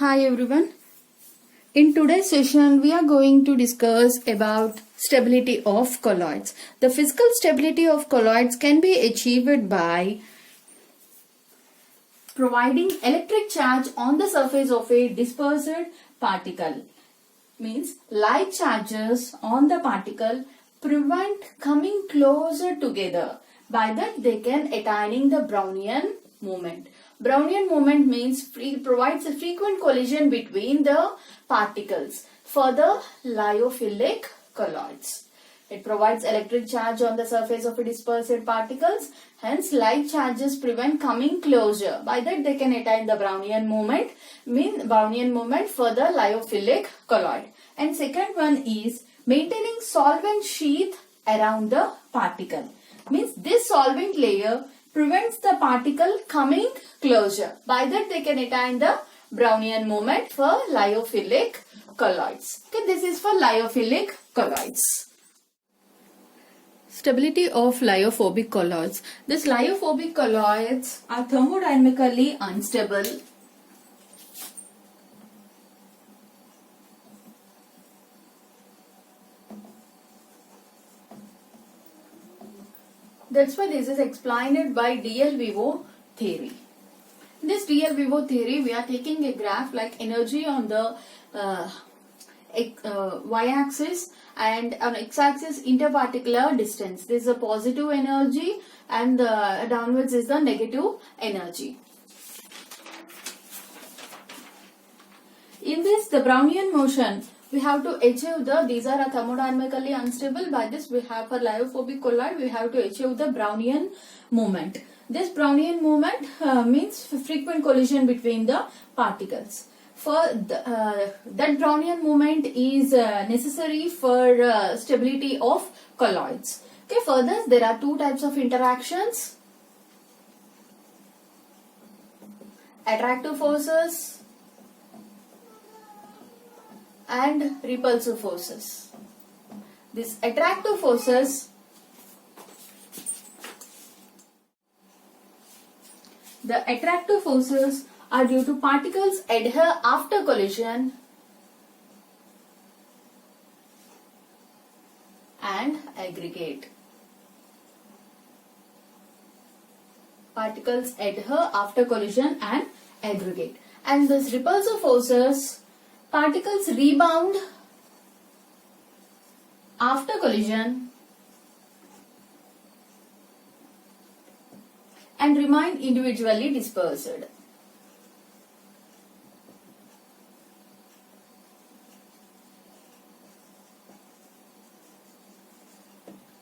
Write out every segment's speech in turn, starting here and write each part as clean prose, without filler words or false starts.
Hi everyone. In today's session, we are going to discuss about stability of colloids. The physical stability of colloids can be achieved by providing electric charge on the surface of a dispersed particle. Means like charges on the particle prevent coming closer together. By that they can attaining the Brownian moment. Brownian moment means provides a frequent collision between the particles for the lyophilic colloids. It provides electric charge on the surface of a dispersed particles. Hence, like charges prevent coming closer. By that, they can attain the Brownian moment, for the lyophilic colloid. And second one is maintaining solvent sheath around the particle. Means this solvent layer prevents the particle coming closer. By that, they can attain the Brownian moment for lyophilic colloids. Okay, this is for lyophilic colloids. Stability of lyophobic colloids. These lyophobic colloids are thermodynamically unstable. That's why this is explained by DL Vivo theory. In this DL Vivo theory, we are taking a graph like energy on the y-axis and on x-axis interparticular distance. This is a positive energy and downwards is the negative energy. In this, the Brownian motion, we have to achieve these are thermodynamically unstable. By this, we have for lyophobic colloid, we have to achieve the Brownian moment. This Brownian moment means frequent collision between the particles. For that Brownian moment is necessary for stability of colloids. Okay, further there are two types of interactions: attractive forces and repulsive forces. These attractive forces, are due to particles adhere after collision and aggregate. Particles adhere after collision and aggregate. And this repulsive forces, particles rebound after collision and remain individually dispersed.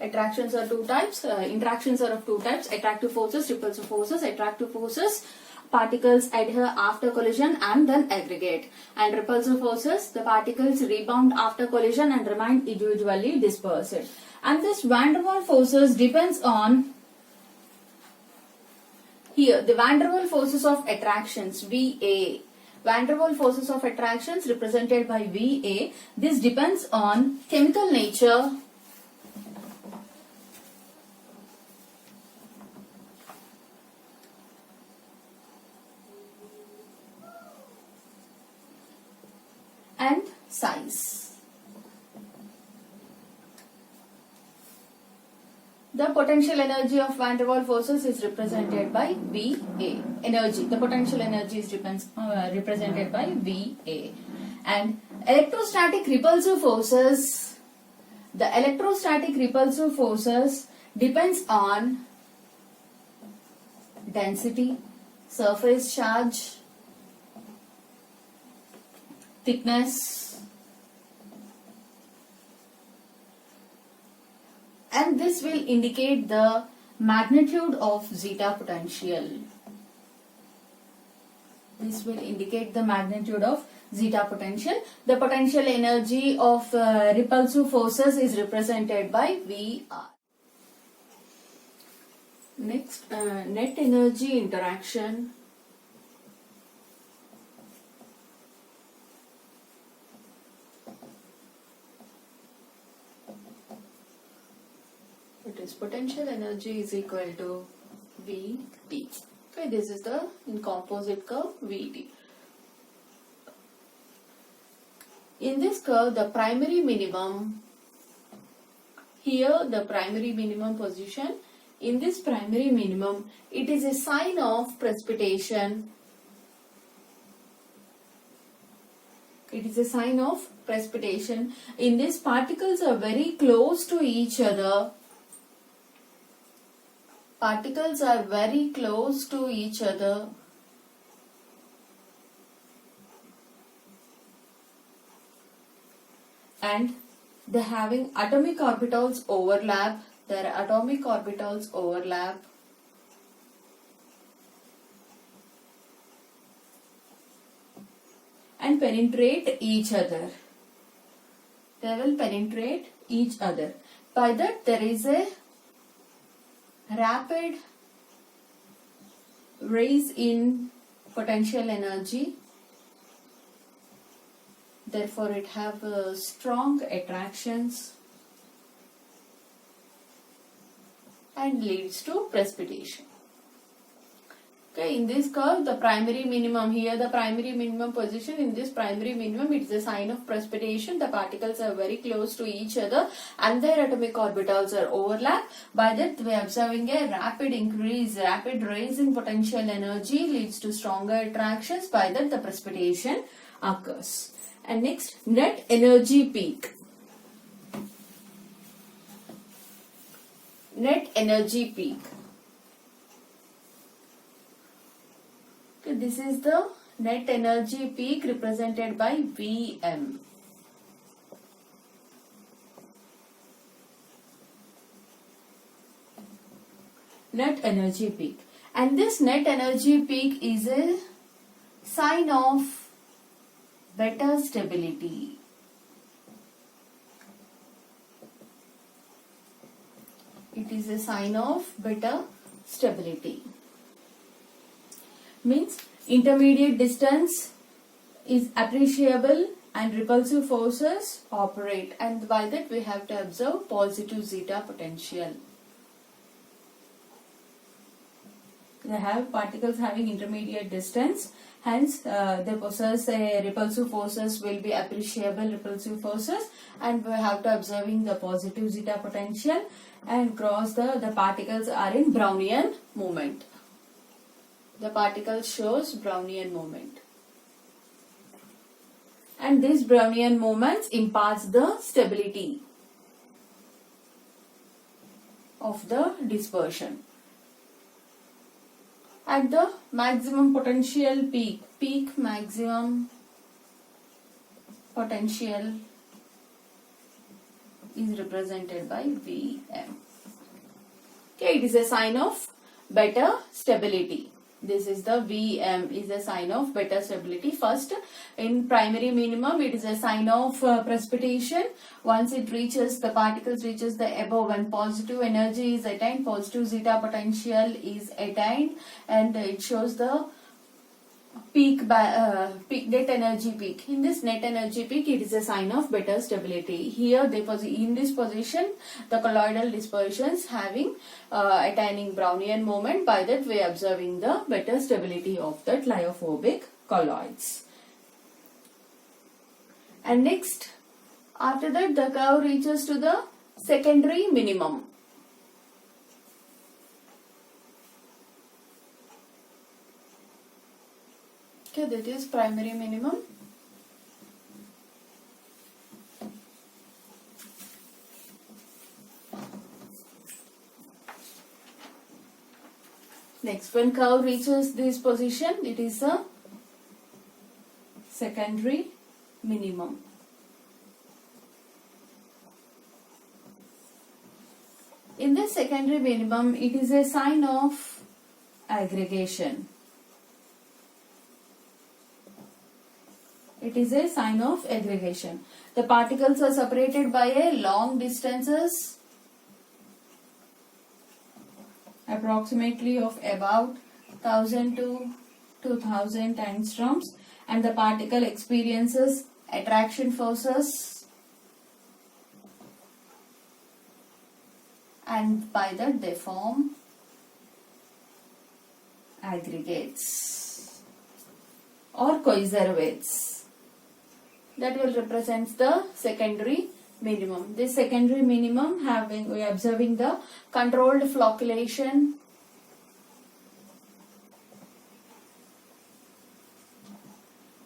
Attractions are two types, interactions are of two types: attractive forces, repulsive forces. Attractive forces, particles adhere after collision and then aggregate. And repulsive forces, the particles rebound after collision and remain individually dispersed. And this van der Waals forces depends on, here the van der Waals forces of attractions, VA. Van der Waals forces of attractions represented by VA. This depends on chemical nature, and size. The potential energy of van der Waals forces is represented by VA. Energy, the potential energy is represented by VA. And electrostatic repulsive forces, the electrostatic repulsive forces depends on density, surface charge, thickness, and this will indicate the magnitude of zeta potential. This will indicate the magnitude of zeta potential. The potential energy of repulsive forces is represented by VR. Next, net energy interaction. It is potential energy is equal to VT. Okay, this is the in composite curve VT. In this curve, the primary minimum, here the primary minimum position, in this primary minimum, it is a sign of precipitation. It is a sign of precipitation. In this, particles are very close to each other. Particles are very close to each other. And they having atomic orbitals overlap. Their atomic orbitals overlap. And penetrate each other. They will penetrate each other. By that, there is a rapid rise in potential energy. Therefore, it have strong attractions and leads to precipitation. Okay, in this curve, the primary minimum, here the primary minimum position, in this primary minimum, it is a sign of precipitation. The particles are very close to each other and their atomic orbitals are overlap. By that, we are observing a rapid increase, rapid rise in potential energy leads to stronger attractions. By that, the precipitation occurs. And next, net energy peak. Net energy peak. Okay, this is the net energy peak represented by Vm. Net energy peak. And this net energy peak is a sign of better stability. It is a sign of better stability. Means intermediate distance is appreciable and repulsive forces operate, and by that we have to observe positive zeta potential. They have particles having intermediate distance, hence they possess a repulsive forces will be appreciable repulsive forces, and we have to observing the positive zeta potential, and cross the particles are in Brownian movement. The particle shows Brownian movement. And this Brownian movement imparts the stability of the dispersion. At the maximum potential peak maximum potential is represented by Vm. Okay, it is a sign of better stability. This is the Vm is a sign of better stability. First, in primary minimum, it is a sign of precipitation. Once it reaches, the particles reaches the above, when positive energy is attained, positive zeta potential is attained, and it shows the peak net energy peak. In this net energy peak, it is a sign of better stability. Here, in this position, the colloidal dispersions having attaining Brownian moment. By that, we are observing the better stability of that lyophobic colloids. And next, after that, the curve reaches to the secondary minimum. Okay, that is primary minimum. Next, when curve reaches this position, it is a secondary minimum. In this secondary minimum, it is a sign of aggregation. It is a sign of aggregation. The particles are separated by a long distances, approximately of about 1000 to 2000 angstroms, and the particle experiences attraction forces, and by that they form aggregates or coiservates. that will represent the secondary minimum. This secondary minimum we are observing the controlled flocculation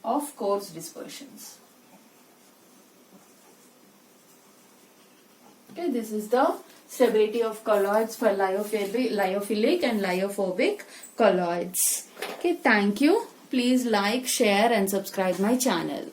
of coarse dispersions. Okay, this is the stability of colloids for lyophilic and lyophobic colloids. Okay, thank you. Please like, share and subscribe my channel.